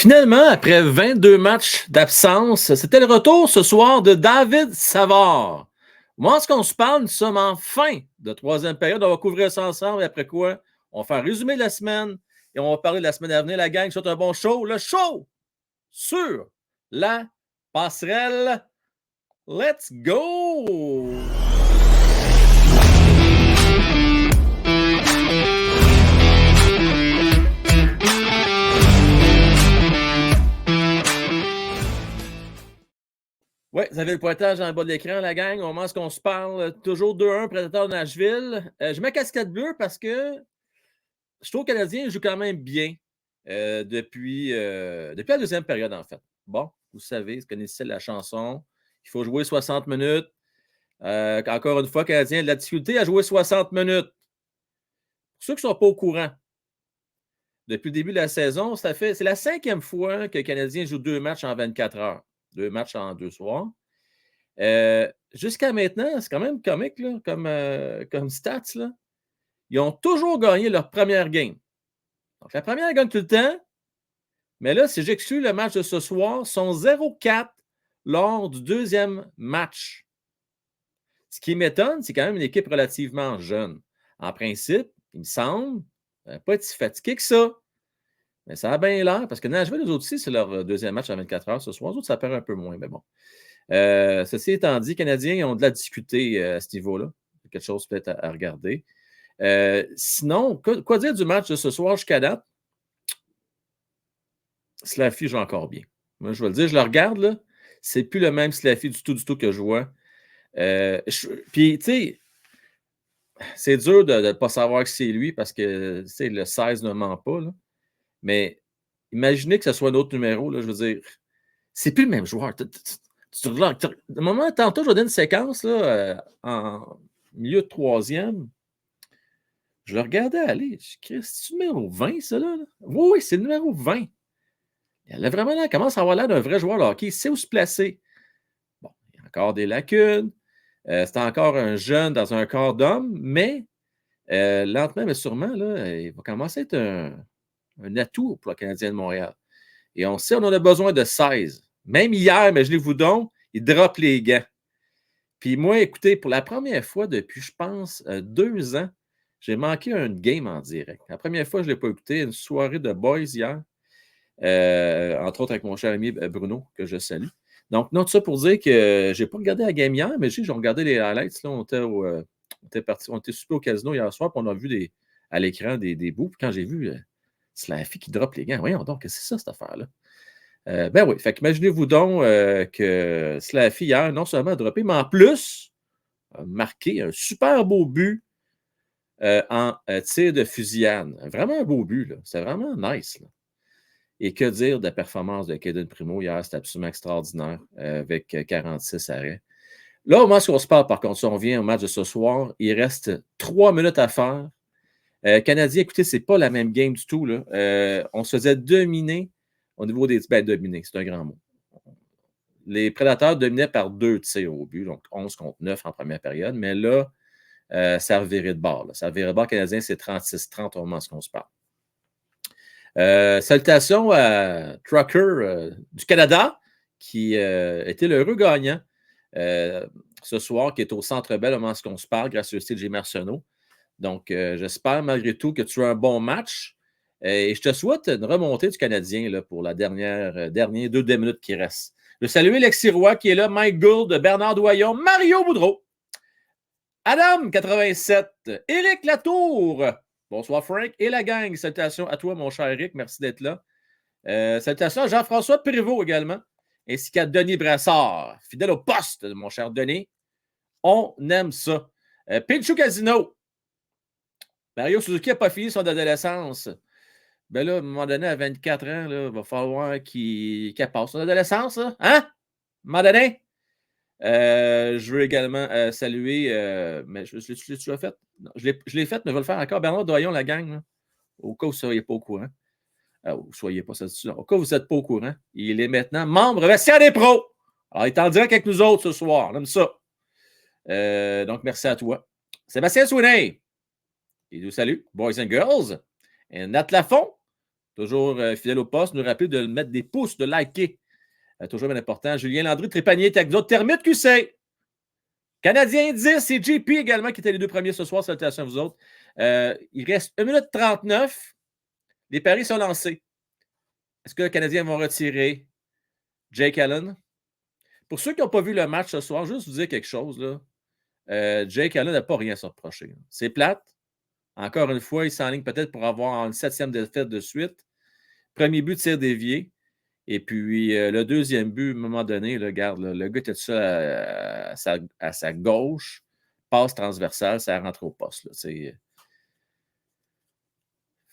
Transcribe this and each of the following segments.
Finalement, après 22 matchs d'absence, c'était le retour ce soir de David Savard. Moi, ce qu'on se parle, nous sommes en fin de troisième période. On va couvrir ça ensemble. Et après quoi, on va faire un résumé de la semaine et on va parler de la semaine à venir. La gang, c'est un bon show. Le show sur la passerelle. Let's go! Oui, vous avez le pointage dans le bas de l'écran, la gang. Au moment où on se parle, toujours 2-1, Prédateur de Nashville. Je mets casquette bleue parce que je trouve que le Canadien joue quand même bien depuis la deuxième période, en fait. Bon, vous savez, vous connaissez la chanson. Il faut jouer 60 minutes. Encore une fois, le Canadien a de la difficulté à jouer 60 minutes. Pour ceux qui ne sont pas au courant, depuis le début de la saison, c'est la 5e fois que le Canadien joue 2 matchs en 24 heures. 2 matchs en 2 soirs. Jusqu'à maintenant, c'est quand même comique là, comme stats. Là. Ils ont toujours gagné leur première game. Donc, la première gagne tout le temps. Mais là, si j'exclus le match de ce soir, ils sont 0-4 lors du deuxième match. Ce qui m'étonne, c'est quand même une équipe relativement jeune. En principe, il me semble, pas être si fatigué que ça. Mais ça a bien l'air, parce que Nashville, les autres aussi, c'est leur deuxième match à 24 heures ce soir. Les autres, ça paraît un peu moins, mais bon. Ceci étant dit, les Canadiens ont de la difficulté à ce niveau-là. Quelque chose peut-être à regarder. Sinon, quoi dire du match de ce soir jusqu'à date? Slaffy joue encore bien. Moi, je vais le dire, je le regarde, là. C'est plus le même Slaffy du tout que je vois. Puis, tu sais, c'est dur de ne pas savoir que c'est lui parce que, tu sais, le 16 ne ment pas, là. Mais imaginez que ce soit un autre numéro, là, je veux dire, c'est plus le même joueur. Le moment, tantôt, je vais donner une séquence là, en milieu de troisième. Je le regardais aller. C'est le numéro 20, ça, là? Oui, c'est le numéro 20. Il a vraiment l'air, commence à avoir l'air d'un vrai joueur de hockey. Il sait où se placer. Bon, il y a encore des lacunes. C'est encore un jeune dans un corps d'homme, mais lentement, mais sûrement, là, il va commencer à être un atout pour le Canadien de Montréal. Et on sait, on en a besoin de 16. Même hier, imaginez-vous donc, il drop les gants. Puis moi, écoutez, pour la première fois depuis, je pense, 2 ans, j'ai manqué un game en direct. La première fois, je ne l'ai pas écouté, une soirée de boys hier, entre autres avec mon cher ami Bruno, que je salue. Donc, non, tout ça pour dire que je n'ai pas regardé la game hier, mais j'ai regardé les highlights. Là, on était super au casino hier soir, puis on a vu à l'écran des bouts. Puis quand j'ai vu Slaffy qui drop les gants, voyons donc, qu'est-ce que c'est ça, cette affaire-là? Ben oui, fait qu'imaginez-vous donc que Slaffy hier, non seulement a droppé, mais en plus a marqué un super beau but en tir de fusillade. Vraiment un beau but, là. C'est vraiment nice. Là. Et que dire de la performance de Kaden Primo hier? C'était absolument extraordinaire avec 46 arrêts. Là, au moment où on se parle, par contre, si on vient au match de ce soir, il reste 3 minutes à faire. Canadien, écoutez, c'est pas la même game du tout. Là. On se faisait dominer au niveau des... Ben, dominer, c'est un grand mot. Les Prédateurs dominaient par 2 tirs au but, donc 11 contre 9 en première période. Mais là, ça a reviré de bord. Là. Ça a reviré de bord. Canadien, c'est 36-30 au moment où on se parle. Salutations à Trucker du Canada, qui était l'heureux gagnant ce soir, qui est au Centre Bell au moment où on se parle, grâce au style J. Marceneau. Donc, j'espère malgré tout que tu as un bon match. Et je te souhaite une remontée du Canadien là, pour la dernière 2 minutes qui restent. Je salue Alexis Roy qui est là, Mike Gould, Bernard Doyon, Mario Boudreau, Adam 87, Éric Latour. Bonsoir Frank et la gang. Salutations à toi, mon cher Éric. Merci d'être là. Salutations à Jean-François Prévost également, ainsi qu'à Denis Brassard, fidèle au poste, mon cher Denis. On aime ça. Pinchou Casino. Mario Suzuki n'a pas fini son adolescence. Ben là, à un moment donné, à 24 ans, il va falloir qu'il passe son adolescence. Là. Hein? À un moment donné. Je veux également saluer, mais je l'ai déjà fait. Non, je l'ai fait, mais je vais le faire encore. Bernard Doyon, la gang, là, au cas où vous ne soyez pas au courant. Vous ne soyez pas ça. Au cas où vous n'êtes pas au courant, il est maintenant membre vestiaire des pros. Alors, il est en direct avec nous autres ce soir. On aime ça. Donc, merci à toi. Sébastien Sweeney. Il nous salue. Boys and girls. Et Nat Lafont. Toujours fidèle au poste, nous rappeler de mettre des pouces, de liker. Toujours bien important. Julien Landry, Trépanier, avec d'autres. Termite QC. Canadien 10, c'est JP également qui étaient les deux premiers ce soir. Salutations à vous autres. Il reste 1 minute 39. Les paris sont lancés. Est-ce que les Canadiens vont retirer Jake Allen? Pour ceux qui n'ont pas vu le match ce soir, juste vous dire quelque chose. Là. Jake Allen n'a pas rien à se reprocher. C'est plate. Encore une fois, il s'enligne peut-être pour avoir une 7e défaite de suite. Premier but de tir dévié. Et puis, le deuxième but, à un moment donné, là, regarde, là, le gars était tout à sa gauche, passe transversale, ça rentre au poste. Là,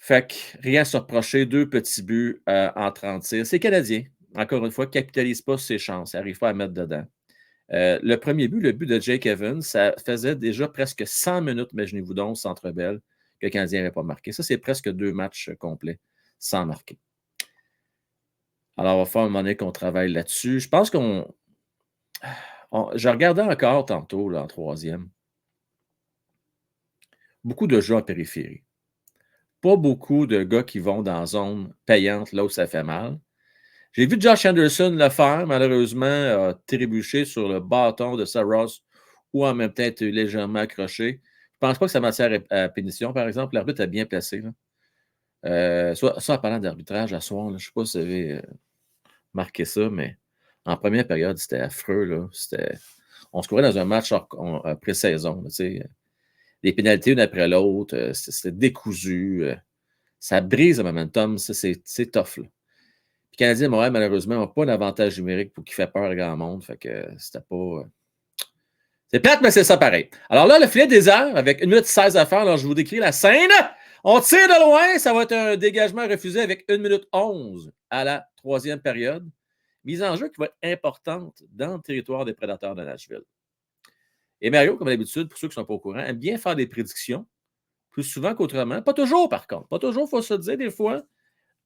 fait que rien à se reprocher, 2 petits buts en 30 tirs. C'est Canadien. Encore une fois, ne capitalise pas sur ses chances, n'arrive pas à mettre dedans. Le premier but, le but de Jake Evans, ça faisait déjà presque 100 minutes, imaginez-vous donc, Centre Bell, que le Canadien n'avait pas marqué. Ça, c'est presque 2 matchs complets sans marquer. Alors, on va faire un moment donné qu'on travaille là-dessus. Je pense qu'on. Je regardais encore tantôt, là, en 3e. Beaucoup de jeux en périphérie. Pas beaucoup de gars qui vont dans zone payante, là où ça fait mal. J'ai vu Josh Anderson le faire, malheureusement, a trébuché sur le bâton de Saros ou en même temps être légèrement accroché. Je ne pense pas que ça matière à pénition, par exemple. L'arbitre a bien placé. Ça, en parlant d'arbitrage à soir, là, je ne sais pas si vous avez marqué ça, mais en première période, c'était affreux. Là. On se courait dans un match pré-saison. Des pénalités une après l'autre. C'était décousu. Ça brise le momentum. C'est tough. Là. Puis Canadien de Montréal, malheureusement, n'a pas d'avantage numérique pour qu'il fait peur à grand monde. Fait que c'était pas. C'est plate, mais c'est ça pareil. Alors là, le filet désert, avec 1 minute 16 à faire, alors je vous décris la scène. On tire de loin. Ça va être un dégagement refusé avec 1 minute 11 à la 3e période. Mise en jeu qui va être importante dans le territoire des Prédateurs de Nashville. Et Mario, comme d'habitude, pour ceux qui ne sont pas au courant, aime bien faire des prédictions, plus souvent qu'autrement. Pas toujours, par contre. Pas toujours, il faut se dire, des fois,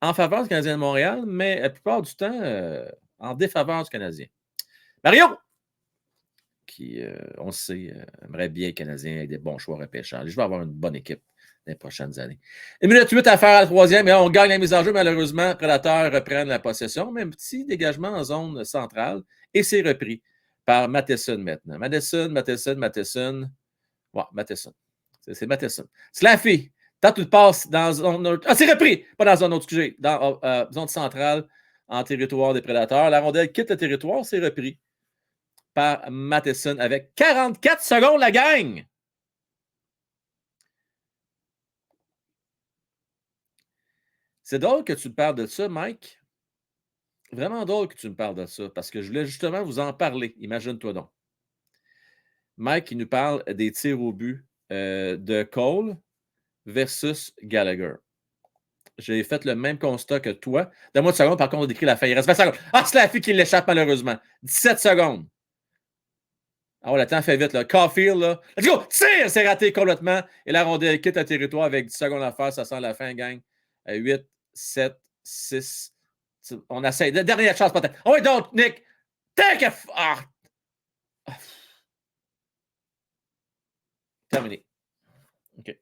en faveur du Canadien de Montréal, mais la plupart du temps, en défaveur du Canadien. Mario, qui, on le sait, aimerait bien le Canadien avec des bons choix repêchage. Je vais avoir une bonne équipe dans les prochaines années. 1 minute 8 à faire à la 3e, et on gagne la mise en jeu. Malheureusement, Prédateurs reprennent la possession, mais un petit dégagement en zone centrale, et c'est repris par Matheson maintenant. Matheson. Ouais, Matheson. C'est Matheson. Slaffy, tant tu passes dans zone. Ah, c'est repris! Pas dans zone autre, excusez. Dans zone centrale, en territoire des Prédateurs. La rondelle quitte le territoire, c'est repris par Matheson avec 44 secondes, la gang! C'est drôle que tu me parles de ça, Mike. Vraiment drôle que tu me parles de ça, parce que je voulais justement vous en parler. Imagine-toi donc. Mike, qui nous parle des tirs au but de Cole versus Gallagher. J'ai fait le même constat que toi. Donne-moi une seconde, par contre, on décrit la fin. Il reste 20 secondes. Ah, c'est la fille qui l'échappe malheureusement. 17 secondes. Ah ouais, le temps fait vite. Là. Caulfield, là. Let's go! Tire! C'est raté complètement. Et la rondelle quitte le territoire avec 10 secondes à faire. Ça sent la fin, gang. 8, 7, 6. On essaie. Dernière chance, peut-être. Oh oui, donc, Nick. Take a... Ah! Terminé. OK.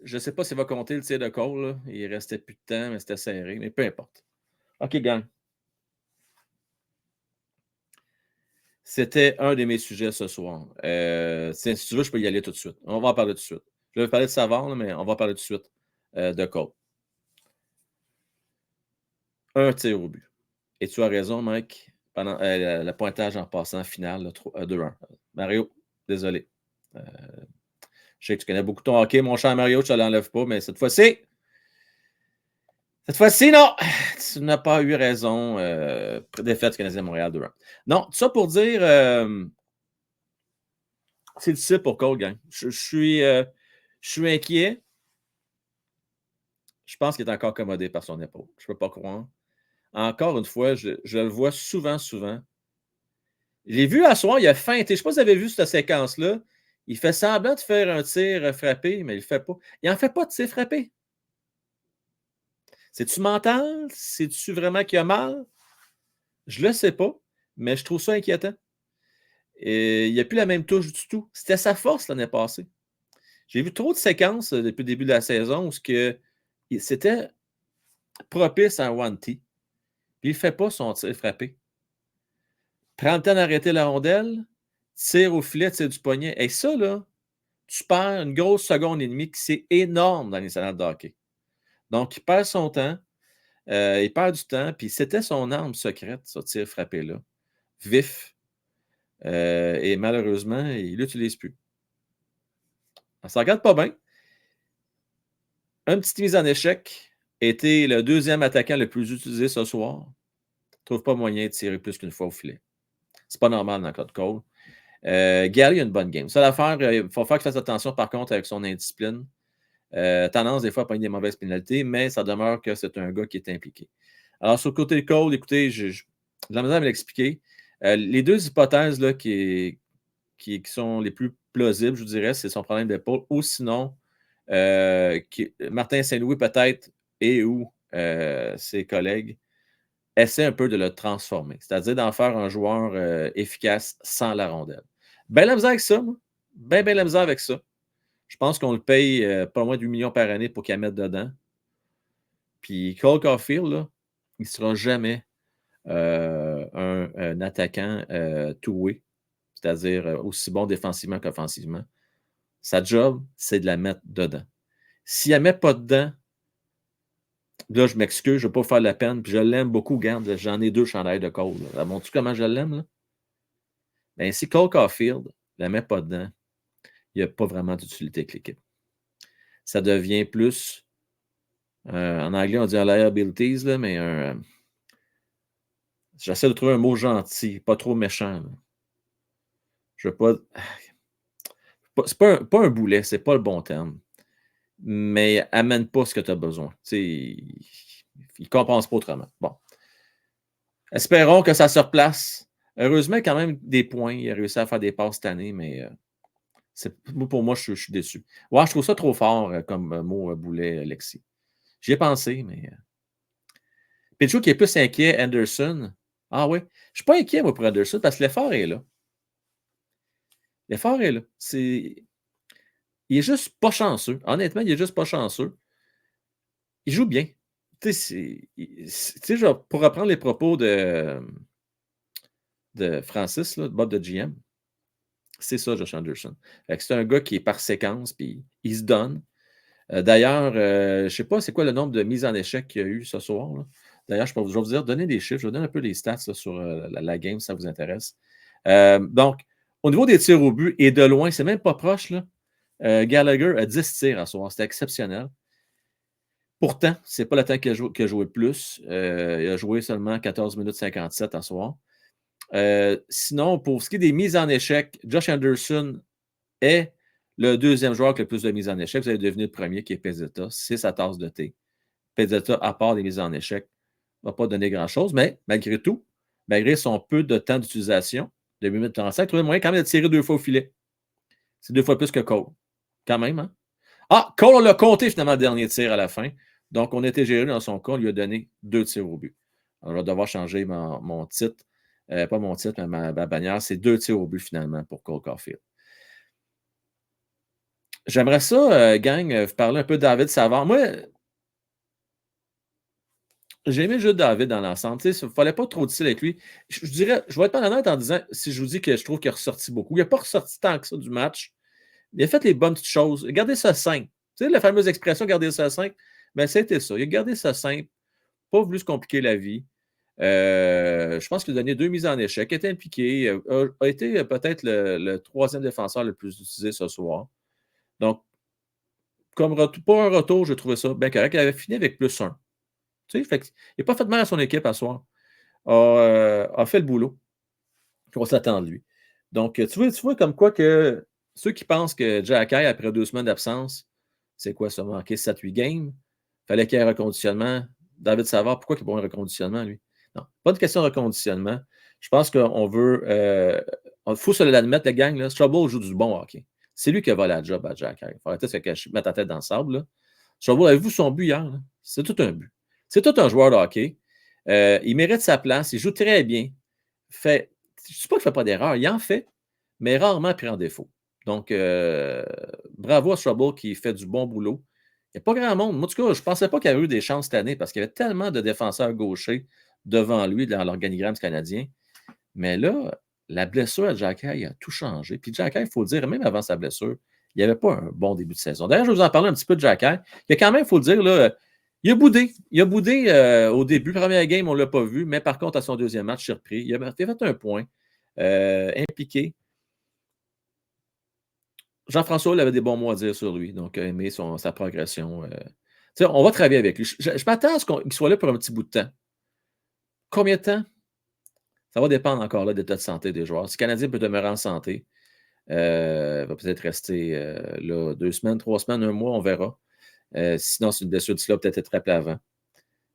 Je ne sais pas s'il va compter le tir de Cole. Là. Il restait plus de temps, mais c'était serré. Mais peu importe. OK, gang. C'était un de mes sujets ce soir. Si tu veux, je peux y aller tout de suite. On va en parler tout de suite. Je vais parler de Savard, mais on va parler tout de suite de Cole. Un tir au but. Et tu as raison, Mike. Pendant le pointage en passant finale, 2-1. Mario, désolé. Je sais que tu connais beaucoup ton hockey, mon cher Mario, je ne te l'enlève pas, mais cette fois-ci, non! Tu n'as pas eu raison. Défaite du Canadien de Montréal 2-1. Non, tout ça pour dire, c'est difficile pour Cole, gang. Je suis inquiet. Je pense qu'il est encore accommodé par son épaule. Je ne peux pas croire. Encore une fois, je le vois souvent. J'ai vu à soir, il a feinté. Je ne sais pas si vous avez vu cette séquence-là. Il fait semblant de faire un tir frappé, mais il ne le fait pas. Il n'en fait pas de tir frappé. C'est-tu mental? C'est-tu vraiment qu'il a mal? Je ne le sais pas, mais je trouve ça inquiétant. Et il n'y a plus la même touche du tout. C'était sa force l'année passée. J'ai vu trop de séquences depuis le début de la saison où c'était propice à un one-tee. Puis il ne fait pas son tir frappé. Prends le temps d'arrêter la rondelle, tire au filet, tire du poignet. Et ça, là, tu perds une grosse seconde et demie, qui c'est énorme dans les salades de hockey. Donc, il perd son temps, il perd du temps, puis c'était son arme secrète, ce tir frappé-là. Vif. Et malheureusement, il ne l'utilise plus. Ça ne regarde pas bien. Une petite mise en échec. Était le deuxième attaquant le plus utilisé ce soir. Ne trouve pas moyen de tirer plus qu'une fois au filet. C'est pas normal dans le cas de Cole. Gary a une bonne game. Ça, l'affaire, il faut faire qu'il fasse attention par contre avec son indiscipline. Tendance des fois à prendre des mauvaises pénalités, mais ça demeure que c'est un gars qui est impliqué. Alors, sur le côté de Cole, écoutez, j'ai la misère à me l'expliquer. Les deux hypothèses là, qui sont les plus plausibles, je vous dirais, c'est son problème d'épaule, ou sinon, Martin Saint-Louis peut-être, et ou ses collègues, essaient un peu de le transformer, c'est-à-dire d'en faire un joueur efficace sans la rondelle. Ben la misère avec ça, moi. Ben la misère avec ça. Je pense qu'on le paye pas moins de 8 millions par année pour qu'il mette dedans. Puis Cole Caulfield, là, il ne sera jamais un attaquant two-way, c'est-à-dire aussi bon défensivement qu'offensivement. Sa job, c'est de la mettre dedans. S'il ne la met pas dedans, là, je m'excuse, je ne vais pas faire de la peine, puis je l'aime beaucoup, regarde, j'en ai 2 chandails de Cole. Ça montre-tu comment je l'aime, là? Bien, si Cole Caulfield ne la met pas dedans, il n'y a pas vraiment d'utilité avec l'équipe. Ça devient plus, en anglais, on dit liabilities, là, mais j'essaie de trouver un mot gentil, pas trop méchant. Là. Je ne veux pas. C'est pas un boulet, c'est pas le bon terme. Mais amène pas ce que tu as besoin. Il ne compense pas autrement. Bon. Espérons que ça se replace. Heureusement, quand même, des points. Il a réussi à faire des passes cette année, mais pour moi, je suis déçu. Ouais, je trouve ça trop fort comme mot boulet, Alexis. J'y ai pensé, mais. Pichou qui est plus inquiet, Anderson. Ah oui. Je ne suis pas inquiet, moi, pour Anderson, parce que l'effort est là. L'effort est là. Il est juste pas chanceux. Honnêtement, il est juste pas chanceux. Il joue bien. Tu sais, pour reprendre les propos de Francis, là, de Bob de GM, c'est ça, Josh Anderson. C'est un gars qui est par séquence, puis il se donne. D'ailleurs, je ne sais pas c'est quoi le nombre de mises en échec qu'il y a eu ce soir. Là. D'ailleurs, je vais vous dire, donner des chiffres, je vais donner un peu les stats là, sur la game, si ça vous intéresse. Donc, au niveau des tirs au but, et de loin, c'est même pas proche, là. Gallagher a 10 tirs à soir. C'était exceptionnel. Pourtant, ce n'est pas le temps qu'il a joué le plus. Il a joué seulement 14 minutes 57 à soir. Sinon, pour ce qui est des mises en échec, Josh Anderson est le deuxième joueur avec le plus de mises en échec. Vous avez devenu le premier qui est Pezzetta. C'est sa tasse de thé. Pezzetta, à part des mises en échec, ne va pas donner grand-chose, mais malgré tout, malgré son peu de temps d'utilisation, de 8 minutes 35, il a trouvé le moyen quand même de tirer 2 fois au filet. C'est 2 fois plus que Cole. Quand même, hein? Ah, Cole, on l'a compté finalement le dernier tir à la fin. Donc, on était géré dans son cas, on lui a donné 2 tirs au but. Alors, je vais devoir changer mon titre. Pas mon titre, mais ma bannière. C'est 2 tirs au but finalement pour Cole Caulfield. J'aimerais ça, gang, vous parler un peu de David Savard. Moi, j'ai aimé le jeu de David dans l'ensemble. Il ne fallait pas trop difficile avec lui. Je dirais, je vais être pas honnête en disant, si je vous dis que je trouve qu'il a ressorti beaucoup. Il n'a pas ressorti tant que ça du match. Il a fait les bonnes petites choses. Gardez ça simple. Tu sais, la fameuse expression garder ça simple, bien, c'était ça. Il a gardé ça simple, pas voulu se compliquer la vie. Je pense qu'il a donné 2 mises en échec, était impliqué, a été peut-être le troisième défenseur le plus utilisé ce soir. Donc, pour un retour, j'ai trouvé ça bien correct. Il avait fini avec plus 1. Tu sais, il n'a pas fait de mal à son équipe à soir. A fait le boulot qu'on s'attend de lui. Donc, tu vois comme quoi que ceux qui pensent que Jack Eye, après 2 semaines d'absence, c'est quoi ça, manquer 7-8 games? Fallait qu'il y ait un reconditionnement. David Savard, pourquoi il n'y a pas un reconditionnement, lui? Non, pas de question de reconditionnement. Je pense qu'on veut. Il faut se l'admettre, la gang. Là, Strauble joue du bon hockey. C'est lui qui a volé la job à Jack Eye. Il faut arrêter de se mettre la tête dans le sable. Là. Strauble, avez-vous son but hier? Là? C'est tout un but. C'est tout un joueur de hockey. Il mérite sa place. Il joue très bien. Je ne dis pas qu'il ne fait pas d'erreur. Il en fait, mais rarement pris en défaut. Donc, bravo à Strauble qui fait du bon boulot. Il n'y a pas grand monde. Moi, en tout cas, je ne pensais pas qu'il y avait eu des chances cette année parce qu'il y avait tellement de défenseurs gauchers devant lui dans l'organigramme canadien. Mais là, la blessure à Xhekaj a tout changé. Puis Xhekaj, il faut le dire, même avant sa blessure, il n'y avait pas un bon début de saison. D'ailleurs, je vais vous en parler un petit peu de Xhekaj. Il y a quand même, il faut le dire, là, il a boudé. Il a boudé au début. Première game, on ne l'a pas vu. Mais par contre, à son deuxième match, surpris. Il a fait un point impliqué. Jean-François il avait des bons mots à dire sur lui, donc aimé sa progression. On va travailler avec lui. Je m'attends à ce qu'il soit là pour un petit bout de temps. Combien de temps? Ça va dépendre encore là de l'état de santé des joueurs. Si le Canadien peut demeurer en santé, il va peut-être rester là 2 semaines, 3 semaines, 1 mois, on verra. Sinon, c'est une blessure d'ici là, peut-être être rappelé avant.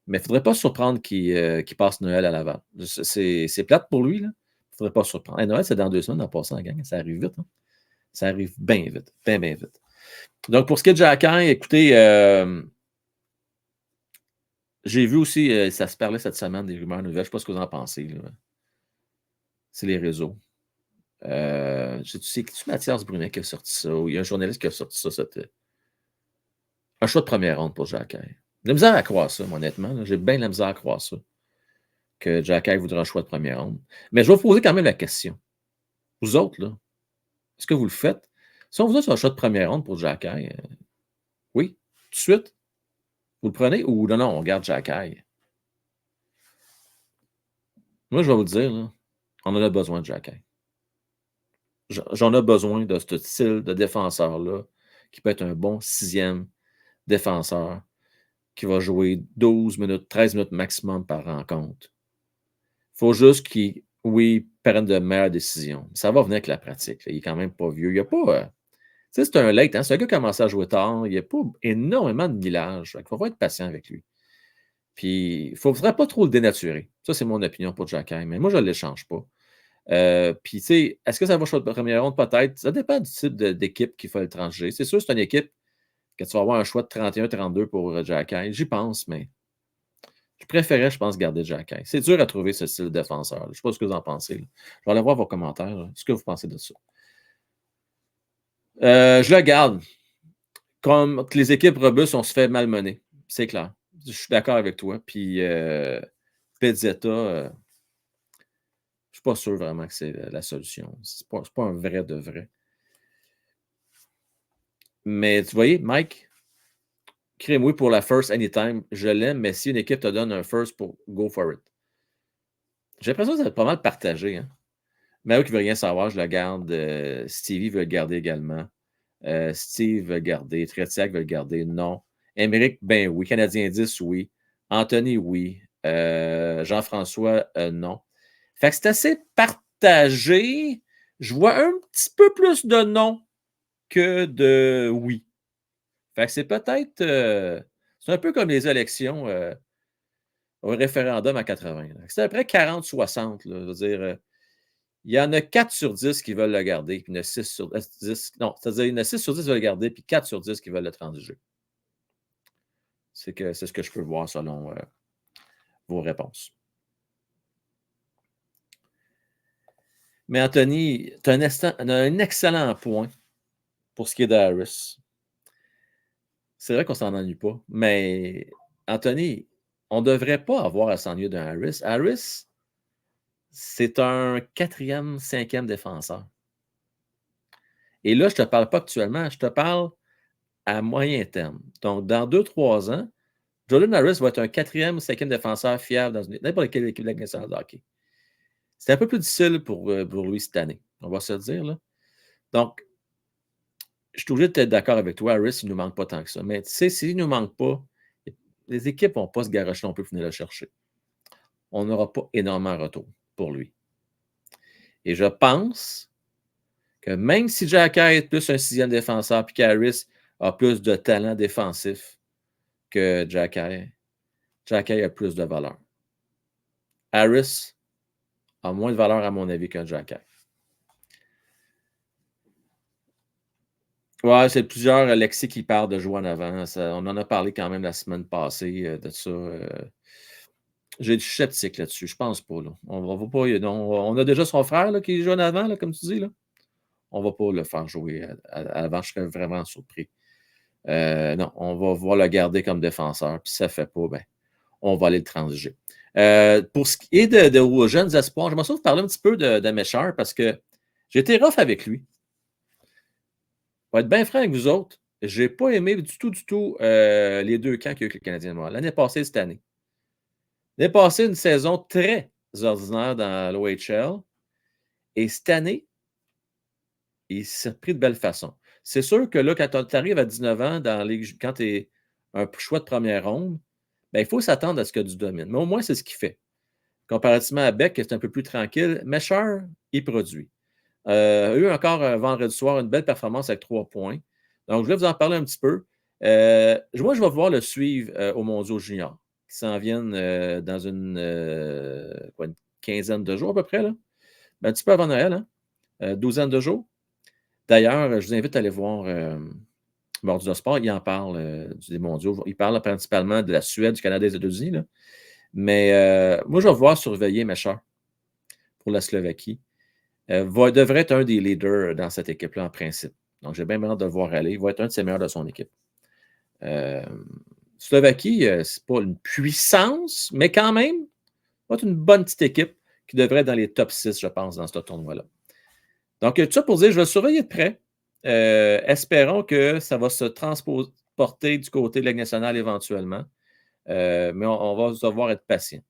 Mais il ne faudrait pas se surprendre qu'il passe Noël à Laval. C'est plate pour lui. Il ne faudrait pas se surprendre. Hey, Noël, c'est dans 2 semaines en passant la gang. Ça arrive vite. Hein? Ça arrive bien vite. Bien, bien vite. Donc, pour ce qui est de Xhekaj, écoutez, j'ai vu aussi, ça se parlait cette semaine des rumeurs nouvelles. Je ne sais pas ce que vous en pensez. Là. C'est les réseaux. C'est Mathias Brunet qui a sorti ça, ou il y a un journaliste qui a sorti ça. Un choix de première ronde pour Xhekaj. J'ai de la misère à croire ça, moi, honnêtement. Là. J'ai bien de la misère à croire ça. Que Xhekaj voudra un choix de première ronde. Mais je vais vous poser quand même la question. Vous autres, là, est-ce que vous le faites? Si on vous donne un choix de première ronde pour Xhekaj, oui, tout de suite, vous le prenez ou non, on garde Xhekaj? Moi, je vais vous le dire, là, on en a besoin de Xhekaj. J'en ai besoin de ce style de défenseur-là, qui peut être un bon 6e défenseur, qui va jouer 12 minutes, 13 minutes maximum par rencontre. Il faut juste qu'il, oui, prenne de meilleures décisions. Ça va venir avec la pratique. Là. Il n'est quand même pas vieux. Il n'y a pas. Tu sais, c'est un late. Hein? C'est un gars qui a commencé à jouer tard. Il n'y a pas énormément de millage. Il faut être patient avec lui. Puis, il ne faudrait pas trop le dénaturer. Ça, c'est mon opinion pour Xhekaj. Mais moi, je ne l'échange pas. Puis, tu sais, est-ce que ça va choix de première ronde? Peut-être. Ça dépend du type d'équipe qu'il faut le trancher. C'est sûr, c'est une équipe que tu vas avoir un choix de 31-32 pour Xhekaj. J'y pense, mais je préférais, je pense, garder Xhekaj. C'est dur à trouver ce style de défenseur. Je ne sais pas ce que vous en pensez. Là. Je vais aller voir vos commentaires. Là. Ce que vous pensez de ça. Je le garde. Comme les équipes robustes, on se fait malmener. C'est clair. Je suis d'accord avec toi. Puis, Pezzetta, je ne suis pas sûr vraiment que c'est la solution. Ce n'est pas un vrai de vrai. Mais tu voyez, Mike, crée-moi pour la first anytime. Je l'aime, mais si une équipe te donne un first, pour go for it. J'ai l'impression que ça va être pas mal partagé. Hein? Mario qui ne veut rien savoir, je le garde. Stevie veut le garder également. Steve veut le garder. Tretiak veut le garder. Non. Émeric, ben oui. Canadien 10, oui. Anthony, oui. Jean-François, non. Fait que c'est assez partagé. Je vois un petit peu plus de non que de oui. Fait que c'est peut-être. C'est un peu comme les élections au référendum à 80. C'est à peu près 40-60. Je veux dire, il y en a 4 sur 10 qui veulent le garder, puis il y en a 6 sur 10. Non, c'est-à-dire il y en a 6 sur 10 qui veulent le garder, puis 4 sur 10 qui veulent le transiger. C'est ce que je peux voir selon vos réponses. Mais Anthony, tu as un excellent point pour ce qui est de Harris. C'est vrai qu'on ne s'en ennuie pas, mais Anthony, on ne devrait pas avoir à s'ennuyer d'un Harris. Harris, c'est un 4e, 5e défenseur. Et là, je ne te parle pas actuellement, je te parle à moyen terme. Donc, dans 2-3 ans, Jordan Harris va être un 4e ou 5e défenseur fiable dans n'importe quelle équipe de la nationale de hockey. C'est un peu plus difficile pour lui cette année, on va se le dire. Là. Donc, je suis obligé d'être d'accord avec toi. Harris, il ne nous manque pas tant que ça. Mais tu sais, s'il ne nous manque pas, les équipes ne vont pas se garocher non plus pour venir le chercher. On n'aura pas énormément de retour pour lui. Et je pense que même si Xhekaj est plus un 6e défenseur puis qu'Harris a plus de talent défensif que Xhekaj a plus de valeur. Harris a moins de valeur, à mon avis, qu'un Xhekaj. Ouais, c'est plusieurs Alexis qui parlent de jouer en avant. On en a parlé quand même la semaine passée de ça. J'ai du sceptique là-dessus. Je pense pas. Là. On va pas. On a déjà son frère là, qui joue en avant, là, comme tu dis. Là. On ne va pas le faire jouer avant. Je serais vraiment surpris. Non, on va voir le garder comme défenseur. Puis si ça ne fait pas, ben, on va aller le transiger. Pour ce qui est de jeunes espoirs, j'aimerais ça vous parler un petit peu de Méchard parce que j'ai été rough avec lui. Pour être bien franc avec vous autres, je n'ai pas aimé du tout les deux camps qu'il y a eu avec le Canadien de Montréal. L'année passée, cette année. L'année passée, une saison très ordinaire dans l'OHL. Et cette année, il s'est pris de belle façon. C'est sûr que là, quand tu arrives à 19 ans, quand tu es un choix de première ronde, ben, il faut s'attendre à ce que tu domines. Mais au moins, c'est ce qu'il fait. Comparativement à Beck, qui est un peu plus tranquille, Mesher, il produit. Il a eu encore vendredi soir une belle performance avec 3 points. Donc, je vais vous en parler un petit peu. Moi, je vais pouvoir le suivre au Mondiaux Junior, qui s'en viennent dans une quinzaine de jours à peu près. Là. Ben, un petit peu avant Noël, hein? Douzaine de jours. D'ailleurs, je vous invite à aller voir Mordu de Sport. Il en parle des mondiaux. Il parle principalement de la Suède, du Canada et des États-Unis. Là. Mais moi, je vais voir surveiller Mesher pour la Slovaquie. Devrait être un des leaders dans cette équipe-là, en principe. Donc, j'ai bien hâte de le voir aller. Il va être un de ses meilleurs de son équipe. Slovaquie, c'est pas une puissance, mais quand même, va être une bonne petite équipe qui devrait être dans les top 6, je pense, dans ce tournoi-là. Donc, tout ça pour dire, je vais surveiller de près. Espérons que ça va se transporter du côté de la Ligue nationale éventuellement. Mais on va devoir être patient.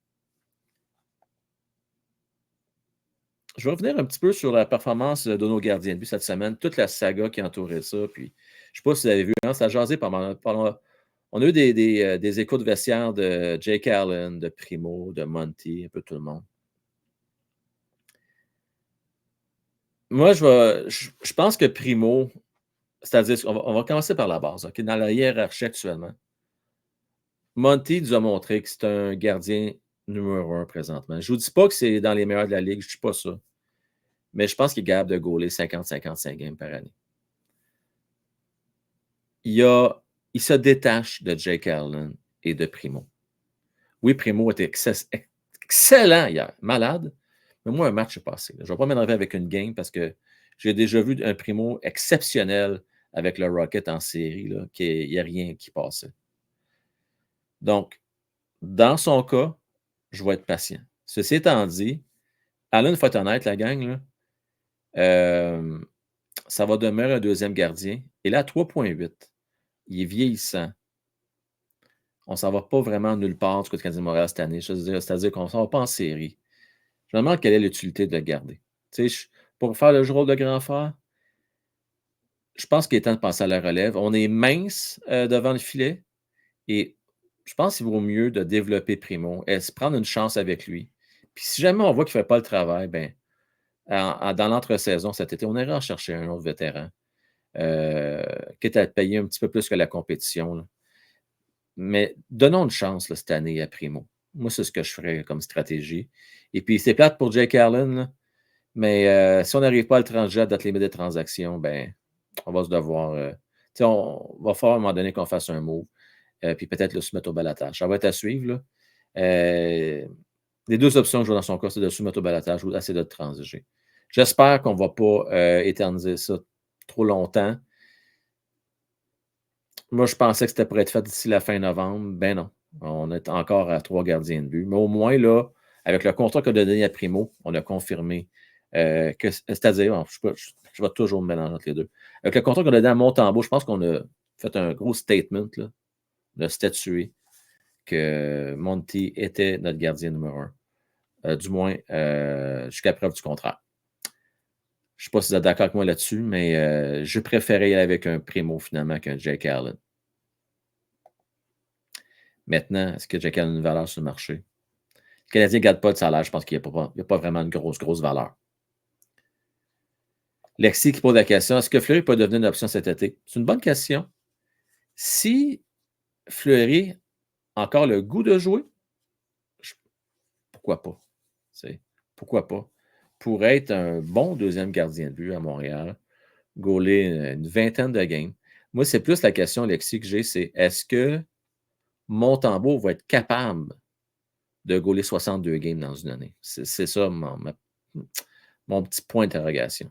Je vais revenir un petit peu sur la performance de nos gardiens de but cette semaine, toute la saga qui entourait ça. Puis, je ne sais pas si vous avez vu, hein, ça a jasé pendant. On a eu des échos de vestiaire de Jake Allen, de Primo, de Monty, un peu tout le monde. Moi, je pense que Primo, c'est-à-dire, on va commencer par la base, OK? Dans la hiérarchie actuellement. Monty nous a montré que c'est un gardien numéro 1 présentement. Je ne vous dis pas que c'est dans les meilleurs de la ligue, je ne dis pas ça. Mais je pense qu'il est capable de gauler 50-55 games par année. Il se détache de Jake Allen et de Primo. Oui, Primo était excellent hier, malade. Mais moi, un match est passé. Je ne vais pas m'énerver avec une game parce que j'ai déjà vu un Primo exceptionnel avec le Rocket en série, là, qu'il n'y a rien qui passait. Donc, dans son cas, je vais être patient. Ceci étant dit, Allen, il faut être honnête, la gang, là, ça va demeurer un deuxième gardien. Et là, 3,8. Il est vieillissant. On ne s'en va pas vraiment nulle part du côté du Canadien de Montréal cette année. C'est-à-dire qu'on ne s'en va pas en série. Je me demande quelle est l'utilité de le garder. Pour faire le rôle de grand frère, je pense qu'il est temps de passer à la relève. On est mince devant le filet et je pense qu'il vaut mieux de développer Primo et se prendre une chance avec lui. Puis si jamais on voit qu'il ne fait pas le travail, ben, dans l'entre-saison cet été, on ira en chercher un autre vétéran, quitte à payer un petit peu plus que la compétition. Là. Mais donnons une chance là, cette année à Primo. Moi, c'est ce que je ferais comme stratégie. Et puis, c'est plate pour Jake Allen, là, mais si on n'arrive pas à le trancher à date limite des transactions, ben, on va se devoir. On va falloir à un moment donné qu'on fasse un move, puis peut-être le soumettre au balotage. Ça va être à suivre. Là. Les deux options que je vois dans son cas, c'est de soumettre au balotage ou d'essayer de le transiger. J'espère qu'on ne va pas éterniser ça trop longtemps. Moi, je pensais que c'était pour être fait d'ici la fin novembre. Ben non. On est encore à 3 gardiens de but. Mais au moins, là, avec le contrat qu'a donné à Primo, on a confirmé que, c'est-à-dire, je vais toujours me mélanger entre les deux. Avec le contrat qu'on a donné à Montembeault, je pense qu'on a fait un gros statement, là. On a statué que Monty était notre gardien numéro 1. Du moins, jusqu'à preuve du contraire. Je ne sais pas si vous êtes d'accord avec moi là-dessus, mais je préférais y aller avec un Primo finalement qu'un Jake Allen. Maintenant, est-ce que Jake Allen a une valeur sur le marché? Le Canadien ne garde pas de salaire, je pense qu'il n'y a pas vraiment une grosse valeur. Lexi qui pose la question, est-ce que Fleury peut devenir une option cet été? C'est une bonne question. Si Fleury a encore le goût de jouer, pourquoi pas? Pourquoi pas? Pour être un bon deuxième gardien de but à Montréal, gauler une vingtaine de games. Moi, c'est plus la question, Lexi, que j'ai, c'est est-ce que Montembeault va être capable de gauler 62 games dans une année? C'est ça mon petit point d'interrogation.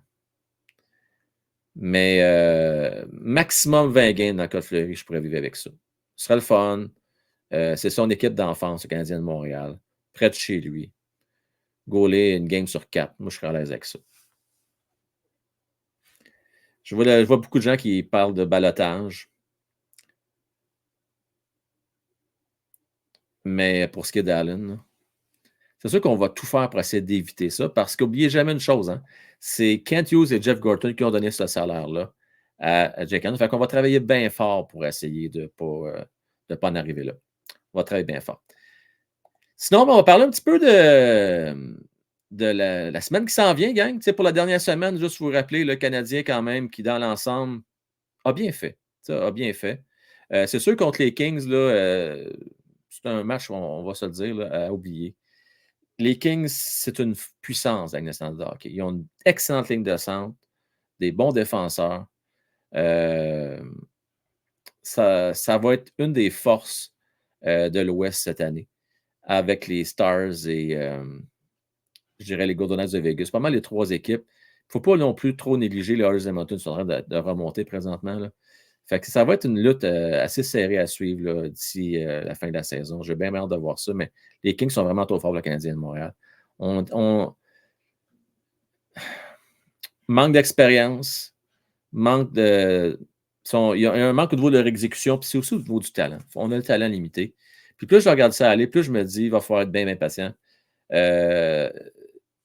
Mais maximum 20 games dans le cas de Fleury, je pourrais vivre avec ça. Ce serait le fun. C'est son équipe d'enfance, le Canadien de Montréal, près de chez lui. Goaler une game sur 4. Moi, je serais à l'aise avec ça. Je vois beaucoup de gens qui parlent de ballottage. Mais pour ce qui est d'Allen, c'est sûr qu'on va tout faire pour essayer d'éviter ça, parce qu'oubliez jamais une chose, hein, c'est Kent Hughes et Jeff Gorton qui ont donné ce salaire-là à Jake Allen. Fait qu'on va travailler bien fort pour essayer de ne pas en arriver là. On va travailler bien fort. Sinon, on va parler un petit peu de la semaine qui s'en vient, gang. Pour la dernière semaine, juste vous rappeler, le Canadien, quand même, qui, dans l'ensemble, a bien fait. Ça a bien fait. C'est sûr, contre les Kings, là, c'est un match, on va se le dire, là, à oublier. Les Kings, c'est une puissance avec nationale de hockey. Ils ont une excellente ligne de centre, des bons défenseurs. Ça va être une des forces de l'Ouest cette année, avec les Stars et, je dirais, les Golden Knights de Vegas. Pas mal les trois équipes. Il ne faut pas non plus trop négliger les Oilers Edmonton qui sont en train de remonter présentement, là. Fait que ça va être une lutte assez serrée à suivre d'ici la fin de la saison. J'ai bien hâte de voir ça, mais les Kings sont vraiment trop forts pour le Canadien de Montréal. On manque d'expérience, manque de. Il y a un manque au niveau de leur exécution, puis c'est aussi au niveau du talent. On a le talent limité. Puis plus je regarde ça aller, plus je me dis, il va falloir être bien, bien patient.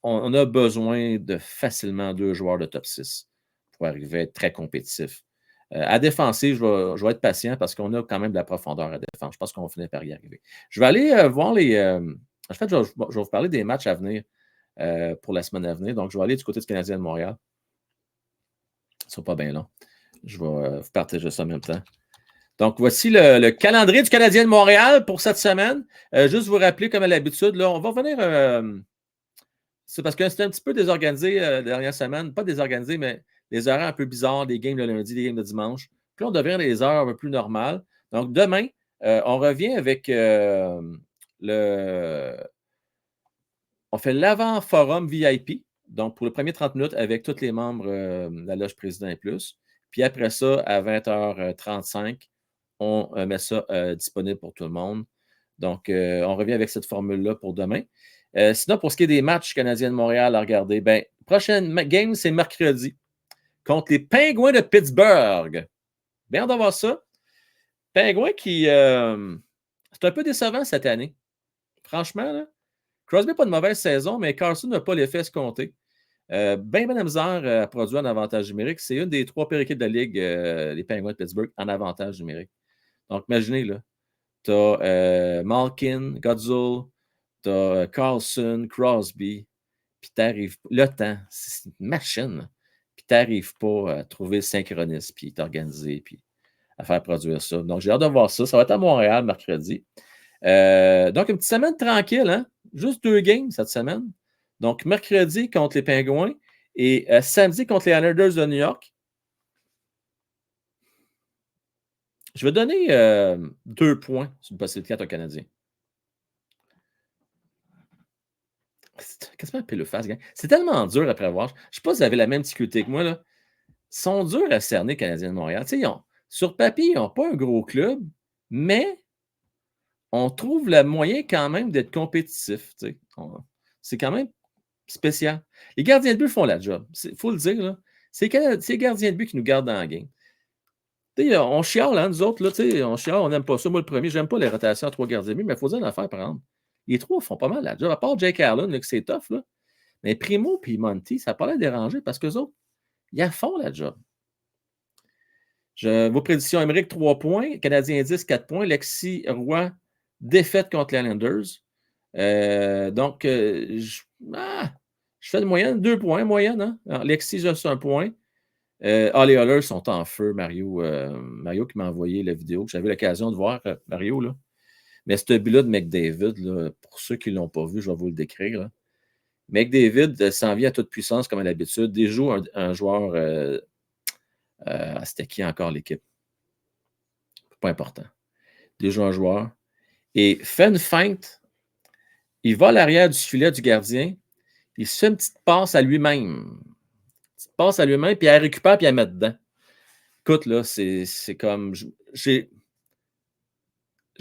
On a besoin de facilement 2 joueurs de top 6 pour arriver à être très compétitif. À défensive, je vais être patient parce qu'on a quand même de la profondeur à défense. Je pense qu'on va finir par y arriver. Je vais aller voir les. En fait, je vais vous parler des matchs à venir pour la semaine à venir. Donc, je vais aller du côté du Canadien de Montréal. Ce ne sera pas bien long. Je vais vous partager ça en même temps. Donc, voici le calendrier du Canadien de Montréal pour cette semaine. Juste vous rappeler, comme à l'habitude, là, on va venir. C'est parce que c'était un petit peu désorganisé la dernière semaine. Pas désorganisé, mais des horaires un peu bizarres, des games le lundi, des games le dimanche. Puis là, on devient des heures un peu plus normales. Donc, demain, on revient avec on fait l'avant-forum VIP. Donc, pour le premier 30 minutes, avec tous les membres de la Loge Président et plus. Puis après ça, à 20h35, on met ça disponible pour tout le monde. Donc, on revient avec cette formule-là pour demain. Sinon, pour ce qui est des matchs canadiens de Montréal à regarder, prochaine game, c'est mercredi contre les Pingouins de Pittsburgh. Bien d'avoir ça. Pingouins qui. C'est un peu décevant cette année. Franchement, là. Crosby n'a pas de mauvaise saison, mais Carson n'a pas l'effet escompté. Ben de misère à produire en avantage numérique. C'est une des 3 pires équipes de la Ligue, les Penguins de Pittsburgh, en avantage numérique. Donc, imaginez, là, tu as Malkin, Godzul, tu as Carlson, Crosby, puis tu arrives. Le temps, c'est une machine. Puis tu n'arrives pas à trouver le synchronisme, puis t'organiser, puis à faire produire ça. Donc, j'ai hâte de voir ça. Ça va être à Montréal mercredi. Donc, une petite semaine tranquille, hein? Juste 2 games cette semaine. Donc, mercredi contre les Pingouins et samedi contre les Islanders de New York. Je vais donner 2 points sur une possibilité à ton Canadien. C'est quasiment un pile face, gang. C'est tellement dur à prévoir. Je ne sais pas si vous avez la même difficulté que moi, là. Ils sont durs à cerner, les Canadiens de Montréal. Sur papier, ils n'ont pas un gros club, mais on trouve le moyen quand même d'être compétitif. C'est quand même spécial. Les gardiens de but font la job. Il faut le dire, là. C'est les gardiens de but qui nous gardent dans la game. On chiale, hein, nous autres, là, on chiale, on n'aime pas ça. Moi, le premier, j'aime pas les rotations à 3 gardiens de but, mais il faut dire une affaire, par exemple. Les 3 font pas mal la job. À part Jake Allen, là, que c'est tough, là. Mais Primo et Monty, ça n'a pas l'air dérangé parce qu'eux autres, ils font la job. Vos prédictions, Émeric, 3 points. Canadien 10, 4 points. Lexi Roy, défaite contre les Islanders. Donc, je fais de moyenne, 2 points, moyenne. Hein? Alors, Lexi, juste 1 point. Les Oilers sont en feu, Mario. Mario qui m'a envoyé la vidéo. J'avais l'occasion de voir, Mario. Là. Mais ce but-là de McDavid, là, pour ceux qui ne l'ont pas vu, je vais vous le décrire. Là. McDavid s'en vient à toute puissance, comme à l'habitude. Il joue un joueur. C'était qui encore l'équipe? Pas important. Il joue un joueur. Et fait une feinte. Il va à l'arrière du filet du gardien. Il se fait une petite passe à lui-même. passe à lui-même, puis elle récupère, puis elle met dedans. Écoute, là, c'est comme. Je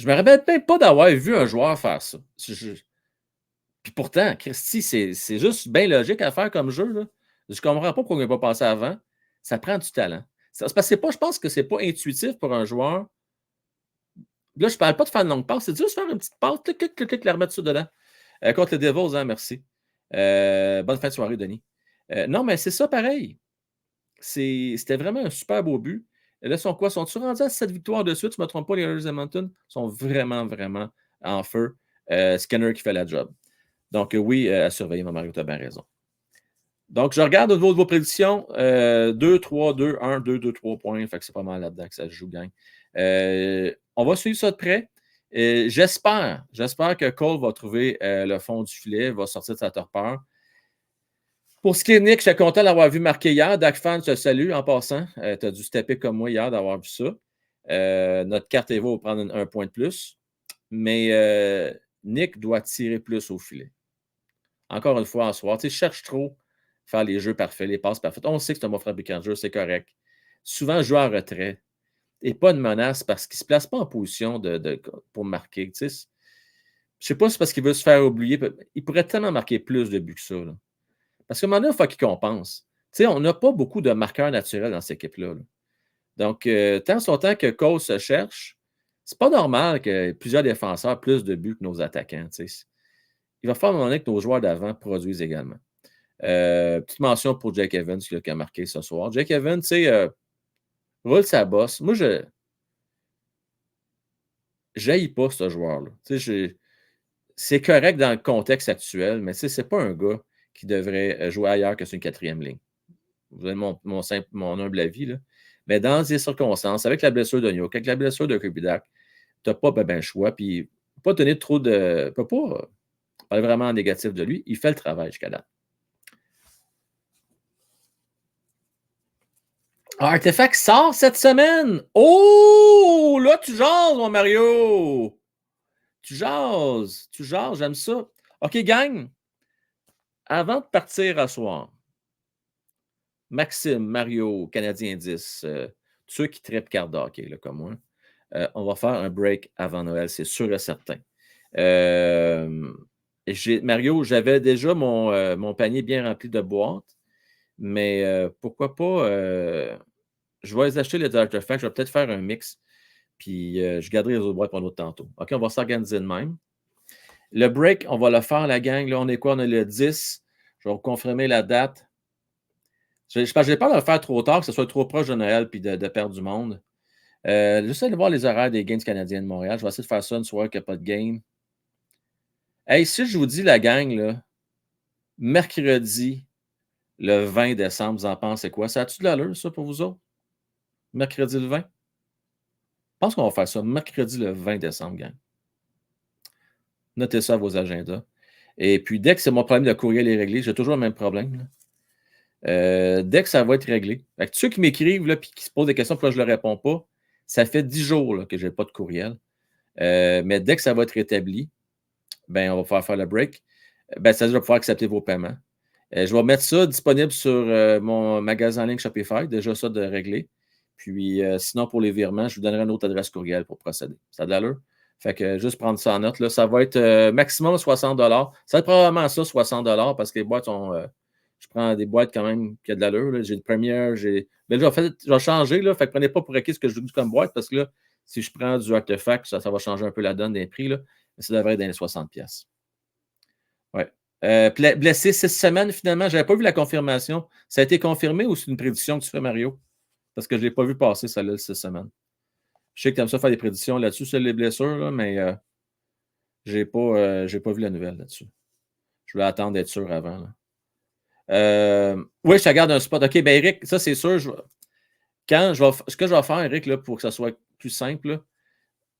me rappelle même pas d'avoir vu un joueur faire ça. Puis pourtant, Christy, c'est juste bien logique à faire comme jeu. Là. Je comprends pas pourquoi on n'a pas passé avant. Ça prend du talent. C'est parce que je pense que c'est pas intuitif pour un joueur. Là, je parle pas de faire une longue passe, c'est juste faire une petite passe, clic, clic, clic, clic, la remettre ça dedans. Contre les Devils, hein, merci. Bonne fin de soirée, Denis. Non, mais c'est ça pareil. C'était vraiment un super beau but. Et là, sont quoi? Sont-ils rendus à 7 victoires de suite? Je ne me trompe pas, les Oilers d'Edmonton sont vraiment, vraiment en feu. Skinner qui fait la job. Donc, oui, à surveiller, mon Mario, tu as bien raison. Donc, je regarde au niveau de vos prédictions. 2, 3, 2, 1, 2, 2, 3 points. Fait que c'est pas mal là-dedans que ça se joue, gang. On va suivre ça de près. J'espère que Cole va trouver le fond du filet, va sortir de sa torpeur. Pour ce qui est Nick, je suis content d'avoir vu marquer hier. Dak Fan, je te salue en passant. Tu as dû se taper comme moi hier d'avoir vu ça. Notre carte Evo va prendre un point de plus. Mais Nick doit tirer plus au filet. Encore une fois, en soir. Tu sais, je cherche trop faire les jeux parfaits, les passes parfaites. On sait que c'est un bon fabricant de jeu, c'est correct. Souvent, je joue en retrait. Et pas de menace parce qu'il ne se place pas en position pour marquer. Tu sais, je ne sais pas si c'est parce qu'il veut se faire oublier. Il pourrait tellement marquer plus de buts que ça. Là. Parce qu'à un moment donné, il faut qu'il compense. Tu sais, on n'a pas beaucoup de marqueurs naturels dans cette équipe-là. Là. Donc, tant son temps que Cole se cherche, c'est pas normal que plusieurs défenseurs aient plus de buts que nos attaquants. Tu sais. Il va falloir à un moment donné que nos joueurs d'avant produisent également. Petite mention pour Jake Evans qui a marqué ce soir. Jake Evans, tu sais, roule sa bosse. Moi, je n'haïs pas ce joueur-là. Tu sais, c'est correct dans le contexte actuel, mais tu sais, c'est pas un gars qui devrait jouer ailleurs que sur une quatrième ligne. Vous avez mon humble avis, là. Mais dans des circonstances, avec la blessure de Nyok, avec la blessure de Kubidak, tu n'as pas ben choix. Puis, pas donner trop de. Peut pas parler vraiment en négatif de lui. Il fait le travail jusqu'à date. Artefact sort cette semaine. Oh! Là, tu jases, mon Mario. Tu jases. J'aime ça. OK, gang. Avant de partir à soir, Maxime, Mario, Canadien 10, ceux qui trippent carte hockey, là, comme moi, on va faire un break avant Noël, c'est sûr et certain. Mario, j'avais déjà mon panier bien rempli de boîtes, mais pourquoi pas, je vais les acheter les artefacts, je vais peut-être faire un mix, puis je garderai les autres boîtes pour un autre tantôt. OK, on va s'organiser de même. Le break, on va le faire, la gang. Là, on est quoi? On est le 10. Je vais vous confirmer la date. Je pense que j'ai peur de le faire trop tard, que ce soit trop proche de Noël puis de perdre du monde. J'essaie de voir les horaires des Games canadiens de Montréal. Je vais essayer de faire ça une soirée qu'il n'y a pas de game. Hey, si je vous dis la gang, là, mercredi, le 20 décembre, vous en pensez quoi? Ça a-tu de l'allure, ça, pour vous autres? Mercredi le 20? Je pense qu'on va faire ça mercredi le 20 décembre, gang. Notez ça à vos agendas. Et puis, dès que mon problème de courriel est réglé, j'ai toujours le même problème. Dès que ça va être réglé. Fait que ceux qui m'écrivent et qui se posent des questions pourquoi je ne leur réponds pas, ça fait 10 jours là, que je n'ai pas de courriel. Mais dès que ça va être rétabli, ben, on va pouvoir faire le break. Ben, ça veut dire que je vais pouvoir accepter vos paiements. Je vais mettre ça disponible sur mon magasin en ligne Shopify, déjà ça de régler. Puis sinon, pour les virements, je vous donnerai une autre adresse courriel pour procéder. Ça a de l'allure? Fait que juste prendre ça en note. Là, ça va être maximum 60 $. Ça va être probablement ça, 60 $ parce que les boîtes sont. Je prends des boîtes quand même qui a de l'allure. Là. J'ai une première, mais là, je vais changer. Là, fait que prenez pas pour acquis ce que je dis comme boîte parce que là, si je prends du artefact, ça va changer un peu la donne des prix. Là. Mais ça devrait être dans les 60$. Ouais. Blessé 6 semaines, finalement. Je n'avais pas vu la confirmation. Ça a été confirmé ou c'est une prédiction que tu fais, Mario? Parce que je ne l'ai pas vu passer, celle-là, 6 semaines. Je sais que tu aimes ça faire des prédictions là-dessus, sur les blessures, là, mais je n'ai pas vu la nouvelle là-dessus. Je vais attendre d'être sûr avant. Là. Oui, je te garde un spot. OK, ben Eric, ça c'est sûr. Ce que je vais faire, Eric, là, pour que ça soit plus simple, là,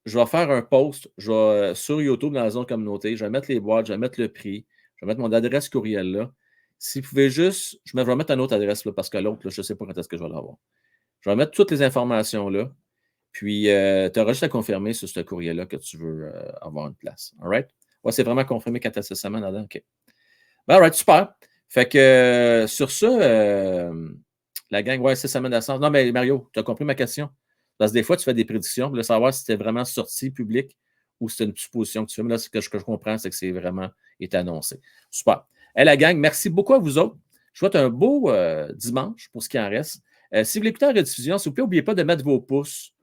je vais faire un post sur YouTube dans la zone communauté. Je vais mettre les boîtes, je vais mettre le prix, je vais mettre mon adresse courriel là. Si vous pouvez juste, je vais mettre une autre adresse là, parce que l'autre, je ne sais pas quand est-ce que je vais l'avoir. Je vais mettre toutes les informations là. Puis, tu auras juste à confirmer sur ce courriel-là que tu veux avoir une place. All right? Ouais, c'est vraiment confirmé quand tu as cette semaine, Adam. OK. Ben, all right, super. Fait que sur ça, la gang, ouais, 6 semaines d'absence. Non, mais Mario, tu as compris ma question? Parce que des fois, tu fais des prédictions pour savoir si c'était vraiment sorti public ou si c'était une supposition que tu fais. Mais là, ce que je comprends, c'est que c'est vraiment été annoncé. Super. La gang, merci beaucoup à vous autres. Je vous souhaite un beau dimanche pour ce qui en reste. Si vous l'écoutez en rediffusion, s'il vous plaît, n'oubliez pas de mettre vos pouces.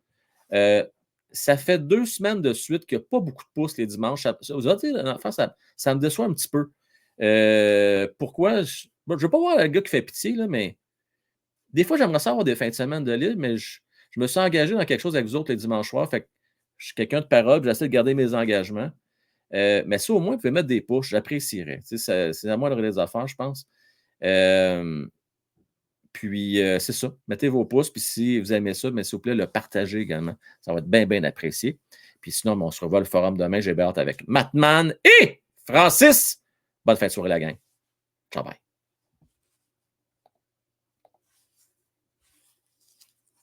Ça fait 2 semaines de suite qu'il n'y a pas beaucoup de pouces les dimanches. Vous avez ça me déçoit un petit peu. Pourquoi? Je ne veux pas voir le gars qui fait pitié, là, mais des fois, j'aimerais ça avoir des fins de semaine de libre, mais je me suis engagé dans quelque chose avec vous autres les dimanches soirs. Fait que je suis quelqu'un de parole, j'essaie de garder mes engagements. Mais ça, au moins, vous pouvez mettre des push, j'apprécierais. C'est à moi de les affaires, je pense. Puis, c'est ça. Mettez vos pouces. Puis, si vous aimez ça, mais s'il vous plaît, le partagez également. Ça va être bien, bien apprécié. Puis, sinon, on se revoit le forum demain. J'ai hâte avec Matman et Francis. Bonne fin de soirée, la gang. Ciao, bye.